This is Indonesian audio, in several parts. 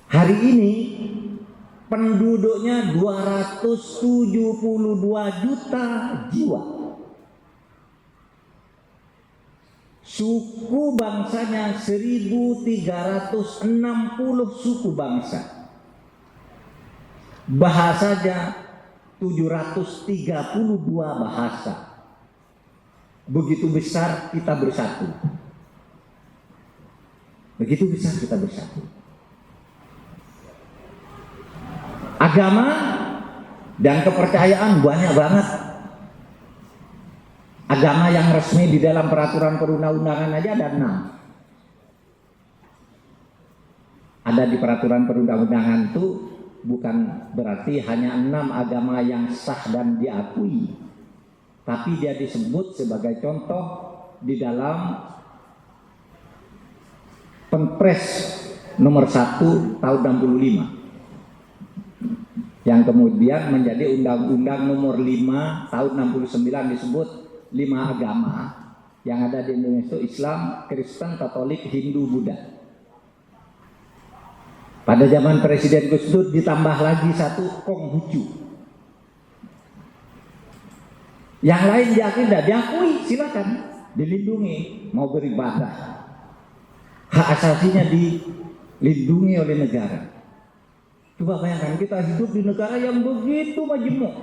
Hari ini penduduknya 272 juta jiwa. Suku bangsanya 1360 suku bangsa. Bahasanya 732 bahasa. Begitu besar kita bersatu. Begitu besar kita bersatu. Agama dan kepercayaan banyak banget. Agama yang resmi di dalam peraturan perundang-undangan aja ada 6. Ada di peraturan perundang-undangan itu bukan berarti hanya 6 agama yang sah dan diakui, tapi dia disebut sebagai contoh di dalam Perpres nomor 1 tahun 65 yang kemudian menjadi Undang-Undang nomor 5 tahun 69 disebut 5 agama yang ada di Indonesia, Islam, Kristen, Katolik, Hindu, Buddha. Pada zaman Presiden Gus Dur ditambah lagi 1 Konghucu. Yang lain diakui, tidak diakui, silakan dilindungi, mau beribadah. Hak asasinya dilindungi oleh negara. Coba bayangkan kita hidup di negara yang begitu majemuk,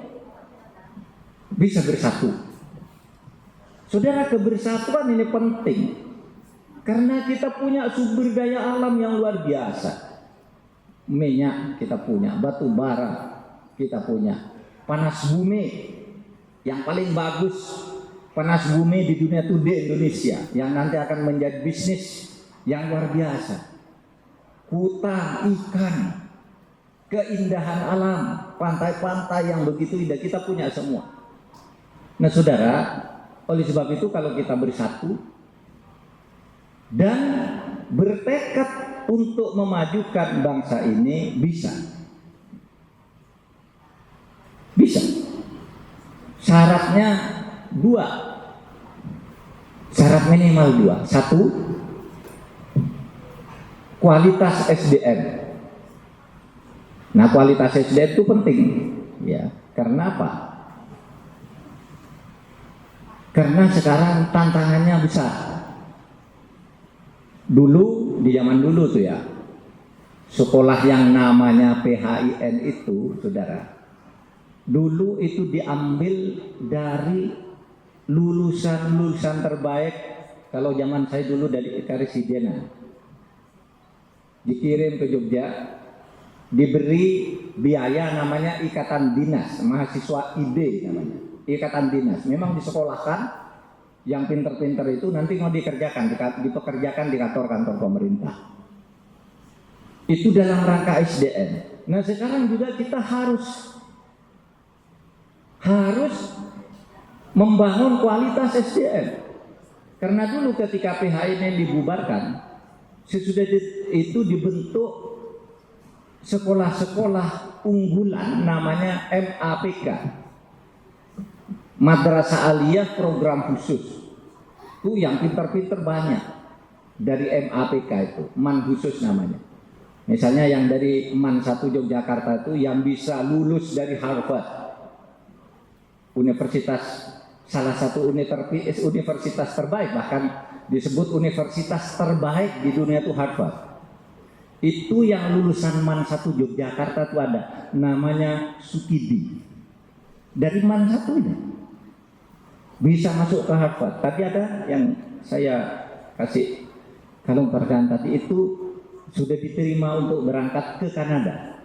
bisa bersatu. Saudara, kebersatuan ini penting karena kita punya sumber daya alam yang luar biasa. Minyak kita punya, batu bara kita punya, panas bumi yang paling bagus, panas bumi di dunia itu di Indonesia yang nanti akan menjadi bisnis yang luar biasa. Hutan, ikan, keindahan alam, pantai-pantai yang begitu indah kita punya semua. Nah saudara, oleh sebab itu kalau kita bersatu dan bertekad untuk memajukan bangsa ini bisa. Syaratnya 2. Syarat minimal 2. 1, kualitas SDM. Nah, kualitas SDM itu penting, ya. Karena apa? Karena sekarang tantangannya besar. Dulu, di zaman dulu tuh ya, sekolah yang namanya PHIN itu, saudara, dulu itu diambil dari lulusan terbaik. Kalau zaman saya dulu dari Karesidenan, dikirim ke Jogja, diberi biaya namanya ikatan dinas, mahasiswa ID namanya, ikatan dinas. Memang disekolahkan, yang pinter-pinter itu nanti mau dipekerjakan di kantor-kantor pemerintah. Itu dalam rangka SDM. Nah sekarang juga kita harus membangun kualitas SDM. Karena dulu ketika PHIN ini dibubarkan, sesudah itu dibentuk sekolah-sekolah unggulan namanya MAPK, Madrasah Aliyah Program Khusus. Itu yang pinter-pinter banyak dari MAPK itu, MAN khusus namanya. Misalnya yang dari MAN 1 Yogyakarta itu yang bisa lulus dari Harvard, universitas, salah satu universitas terbaik, bahkan disebut universitas terbaik di dunia itu Harvard. Itu yang lulusan MAN 1 Yogyakarta itu ada, namanya Sukidi. Dari MAN 1-nya bisa masuk ke Harvard. Tadi ada yang saya kasih kalung pernikahan tadi itu sudah diterima untuk berangkat ke Kanada.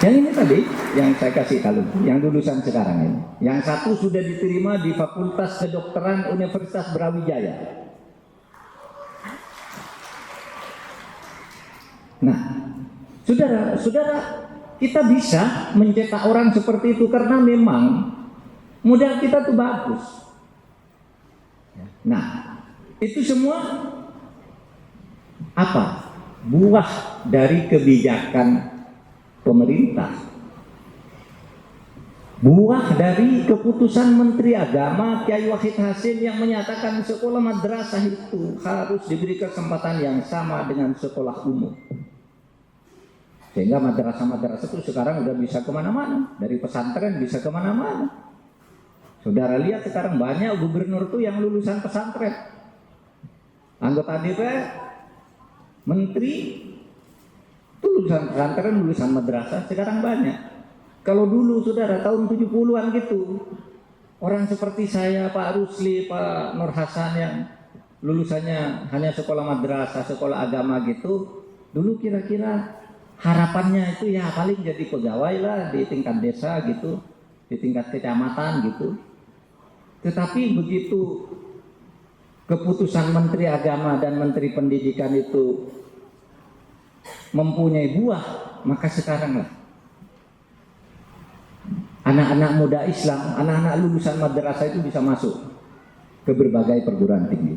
Yang ini tadi yang saya kasih kalung, yang lulusan sekarang ini. Yang satu sudah diterima di Fakultas Kedokteran Universitas Brawijaya. Nah, saudara, kita bisa mencetak orang seperti itu karena memang modal kita tuh bagus. Nah, itu semua apa? Buah dari kebijakan pemerintah. buah dari keputusan Menteri Agama Kiai Wahid Hasim yang menyatakan sekolah madrasah itu harus diberi kesempatan yang sama dengan sekolah umum. Sehingga madrasah-madrasah itu sekarang udah bisa kemana-mana, dari pesantren bisa kemana-mana. Saudara lihat sekarang banyak gubernur tuh yang lulusan pesantren, anggota DPR, menteri itu lulusan pesantren, lulusan madrasah. Sekarang banyak. Kalau dulu saudara tahun 70-an gitu, orang seperti saya, Pak Rusli, Pak Nur Hasan yang lulusannya hanya sekolah madrasah, sekolah agama gitu, dulu kira-kira harapannya itu ya paling jadi pegawai lah di tingkat desa gitu, di tingkat kecamatan gitu. Tetapi begitu keputusan Menteri Agama dan Menteri Pendidikan itu mempunyai buah, maka sekarang lah anak-anak muda Islam, anak-anak lulusan madrasah itu bisa masuk ke berbagai perguruan tinggi.